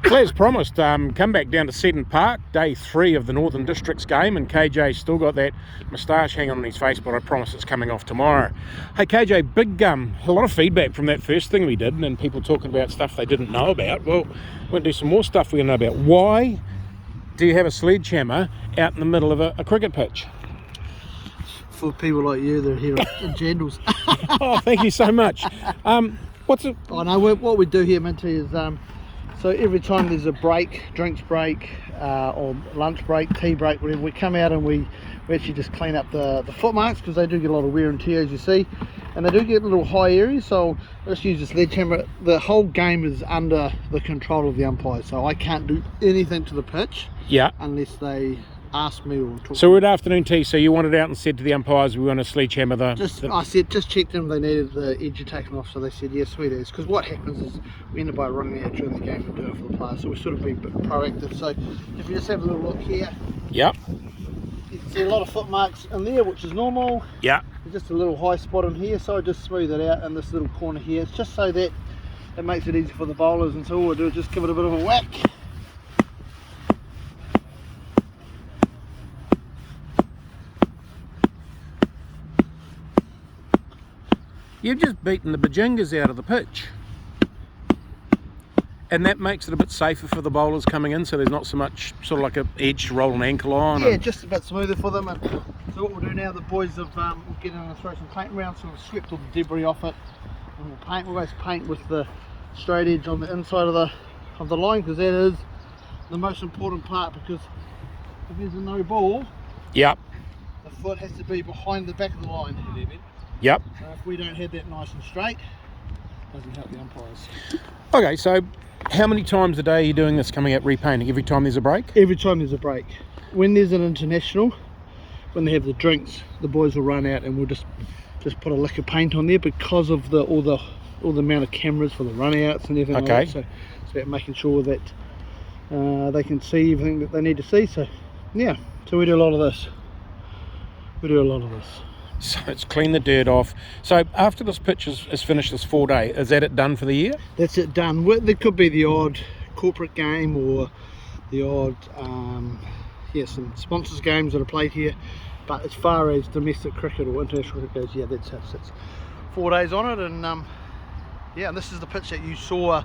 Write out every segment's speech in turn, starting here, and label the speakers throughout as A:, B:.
A: Well, as promised, come back down to Seddon Park, day 3 of the Northern Districts game, and KJ's still got that moustache hanging on his face, but I promise it's coming off tomorrow. Hey KJ, a lot of feedback from that first thing we did, and people talking about stuff they didn't know about. Well, we're going to do some more stuff we know about. Why do you have a sledgehammer out in the middle of a cricket pitch?
B: For people like you that are here in Jandals.
A: Oh, thank you so much. What's it?
B: I know what we do here, Minty, is so every time there's a break, drinks break, or lunch break, tea break, whatever, we come out and we actually just clean up the footmarks, because they do get a lot of wear and tear, as you see, and they do get little high areas. So let's use this sledgehammer. The whole game is under the control of the umpire, so I can't do anything to the pitch,
A: Yeah,
B: unless they ask me or talk.
A: so we're at afternoon tea, so you wanted out and said to the umpires we want to sledgehammer
B: I said, just check them, they needed the edge taken off, so they said, yes, sweet as. Because what happens is we end up by running out during the game and doing it for the players, so we're sort of being a bit proactive. So if you just have a little look here,
A: Yep,
B: you can see a lot of footmarks in there, which is normal.
A: yeah.
B: There's just a little high spot in here, so I just smooth it out in this little corner here. It's just so that it makes it easy for the bowlers, and so all we do is just give it a bit of a whack.
A: You've just beaten the bajingas out of the pitch. And that makes it a bit safer for the bowlers coming in, so there's not so much sort of like an edge to roll an ankle on.
B: Yeah, just a bit smoother for them. And so what we'll do now, the boys have we'll get in and throw some paint around, so we've swept all the debris off it, and we'll paint. We'll always paint with the straight edge on the inside of the line, because that is the most important part, because if there's a no ball,
A: Yep,
B: the foot has to be behind the back of the line.
A: yep.
B: So if we don't have that nice and straight, it doesn't help the umpires.
A: Okay, so how many times a day are you doing this, coming out repainting? Every time there's a break?
B: Every time there's a break. When there's an international, when they have the drinks, the boys will run out and we'll just put a lick of paint on there, because of all the amount of cameras for the runouts and everything.
A: Okay.
B: Like that. So it's about making sure that they can see everything that they need to see. So yeah, so we do a lot of this.
A: So it's clean the dirt off. So after this pitch is finished, this 4-day, is that it done for the year?
B: That's it done. There could be the odd corporate game or the odd some sponsors games that are played here, but as far as domestic cricket or international cricket goes, yeah, that's it. It's 4 days on it, and yeah, and this is the pitch that you saw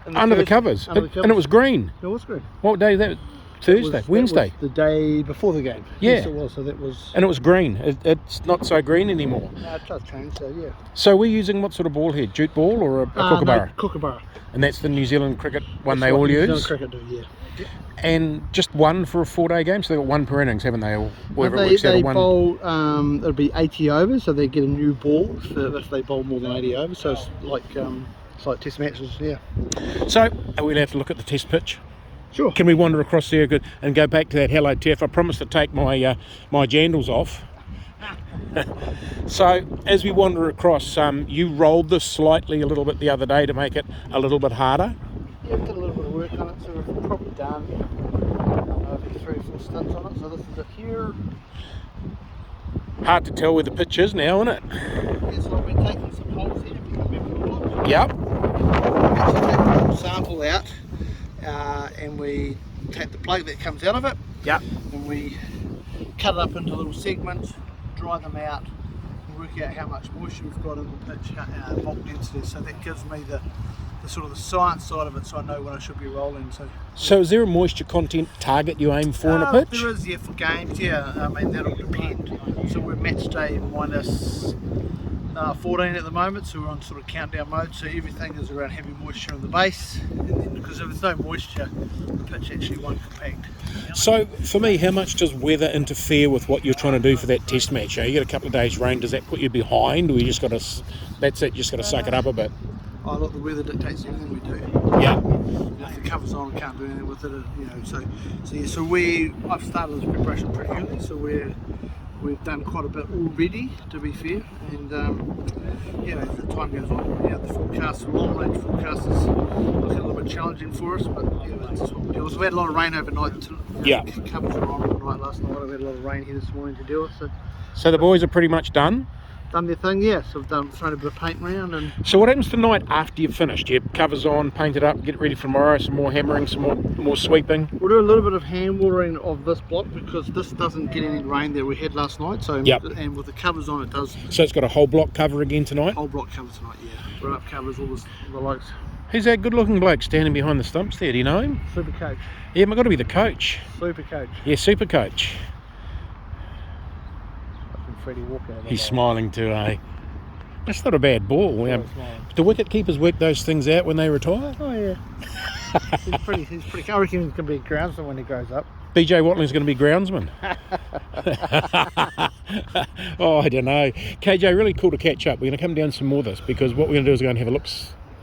B: in
A: Under the covers. And it was green.
B: It was green.
A: What day is that? Thursday, Wednesday.
B: That was the day before the game.
A: Yeah.
B: Yes, it was. So that was.
A: And it was green. It's not so green anymore.
B: No, it does change. So yeah.
A: So we're using what sort of ball here? Jute ball or a kookaburra?
B: No, kookaburra.
A: And that's the New Zealand cricket one
B: That's
A: they
B: what
A: all
B: New Zealand
A: use?
B: cricket do, yeah.
A: And just one for a 4-day game? So they've got one per innings, haven't they? Or whatever it works out
B: They
A: at one.
B: bowl, it'll be 80 overs, so they get a new ball if they bowl more than 80 overs. So it's like test matches, yeah.
A: So are we allowed to look at the test pitch?
B: Sure.
A: Can we wander across there and go back to that Hello Tiff? I promised to take my my jandals off. So as we wander across, you rolled this slightly a little bit the other day to make it a little bit harder.
B: Yeah, we've done a little bit of work on it, so we've probably done maybe 3 or 4 stints on it. So this is it here.
A: Hard to tell where the pitch is now, isn't it?
B: Yeah, so we're taking some holes here. If you can remember the look.
A: Yep.
B: We actually take the whole sample out, and we take the plug that comes out of it.
A: Yep.
B: And we cut it up into little segments, dry them out, and work out how much moisture we've got in the pitch, bulk density. So that gives me the sort of the science side of it, so I know when I should be rolling.
A: So is there a moisture content target you aim for in a pitch?
B: There is, yeah, for games, yeah. I mean, that'll depend. So we're match day minus 14 at the moment, so we're on sort of countdown mode, so everything is around heavy moisture in the base, and then because if there's no moisture, the pitch actually won't compact.
A: So for me, how much does weather interfere with what you're trying to do for that test match? You get a couple of days rain, does that put you behind, or you just got to, that's it, you just got to suck it up a bit?
B: Oh look, the weather dictates everything we do.
A: Yeah.
B: If the cover's on, we can't do anything with it, you know, so yeah, so I've started this preparation pretty early, so we've done quite a bit already, to be fair, and you know, as the time goes on, you know, the forecast, long range forecast is looking a little bit challenging for us, but you know, that's what we do. We had a lot of rain overnight.
A: Yeah.
B: Covers were on overnight last night. We had a lot of rain here this morning to deal with.
A: So the boys are pretty much done?
B: done their thing, yeah. So I've thrown a bit of paint around and
A: So what happens tonight after you've finished? You have covers on, paint it up, get it ready for tomorrow, some more hammering, some more sweeping?
B: we'll do a little bit of hand watering of this block because this doesn't get any rain that we had last night. So
A: Yep.
B: and with the covers on, it does.
A: So it's got a whole block cover again tonight?
B: Whole block cover tonight, yeah. Run up covers, all the likes.
A: Who's that good looking bloke standing behind the stumps there? Do you know him?
B: Super coach.
A: Yeah, I've got to be the coach.
B: Super coach.
A: Yeah, super coach.
B: Fucking Freddie Walker.
A: He's smiling too, eh? That's not a bad ball.
B: Yeah,
A: Do wicket keepers work those things out when they retire?
B: oh yeah. he's pretty. I reckon he's gonna be a groundsman when he grows up.
A: BJ Watling's going to be groundsman. Oh, I don't know. KJ, really cool to catch up. We're going to come down some more of this because what we're going to do is go and have a look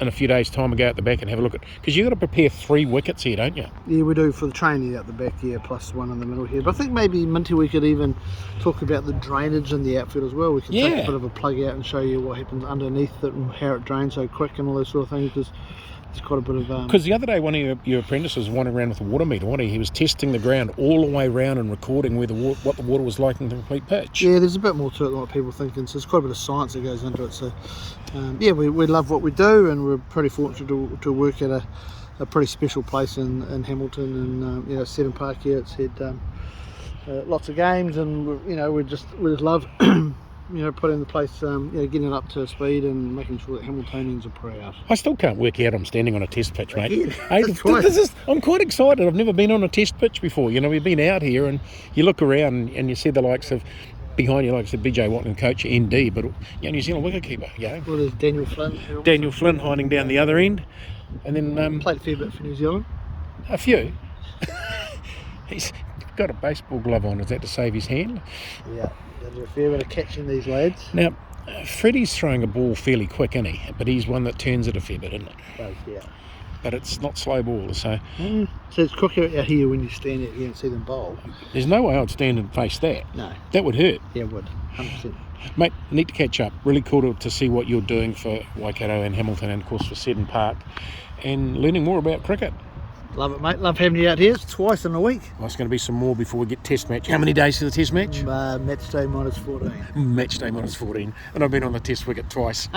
A: in a few days' time and go out the back and have a look at, because you've got to prepare 3 wickets here, don't you?
B: Yeah, we do for the training out the back here, plus one in the middle here. But I think maybe Minty, we could even talk about the drainage in the outfield as well. We can take a bit of a plug out and show you what happens underneath it and how it drains so quick and all those sort of things. Because there's quite a bit of.
A: Because the other day, one of your apprentices wandering around with a water meter, wasn't he? He was testing the ground all the way around and recording where what the water was like in the complete pitch.
B: Yeah, there's a bit more to it than what people think, and so there's quite a bit of science that goes into it. So, yeah, we love what we do, and we're pretty fortunate to work at a pretty special place in Hamilton, and you know, Seddon Park here. It's had lots of games, and we just love. Putting the place, getting it up to speed and making sure that Hamiltonians are proud.
A: I still can't work out I'm standing on a test pitch, mate.
B: Yeah,
A: I'm quite excited. I've never been on a test pitch before. We've been out here and you look around and you see the likes of, behind you, like I said, BJ Watling, coach, ND, but New Zealand wicketkeeper.
B: Well, there's Daniel Flynn.
A: Daniel Flynn hiding down the other end. And then...
B: played a fair bit for New Zealand.
A: A few. He's got a baseball glove on. Is that to save his hand?
B: Yeah. There's a fair bit of catching these lads.
A: Now, Freddie's throwing a ball fairly quick, isn't he? But he's one that turns it a fair bit, isn't it?
B: Yeah.
A: But it's not slow ball, so...
B: So it's quicker out here when you stand out here and see them bowl.
A: There's no way I'd stand and face that.
B: No.
A: That would hurt.
B: Yeah, it would. 100%.
A: Mate, need to catch up. Really cool to see what you're doing for Waikato and Hamilton and, of course, for Seddon Park. And learning more about cricket.
B: Love it, mate. Love having you out here. It's twice in a week.
A: Well, there's going to be some more before we get test match. How many days to the test match?
B: Match day -14.
A: Match day -14. And I've been on the test wicket twice.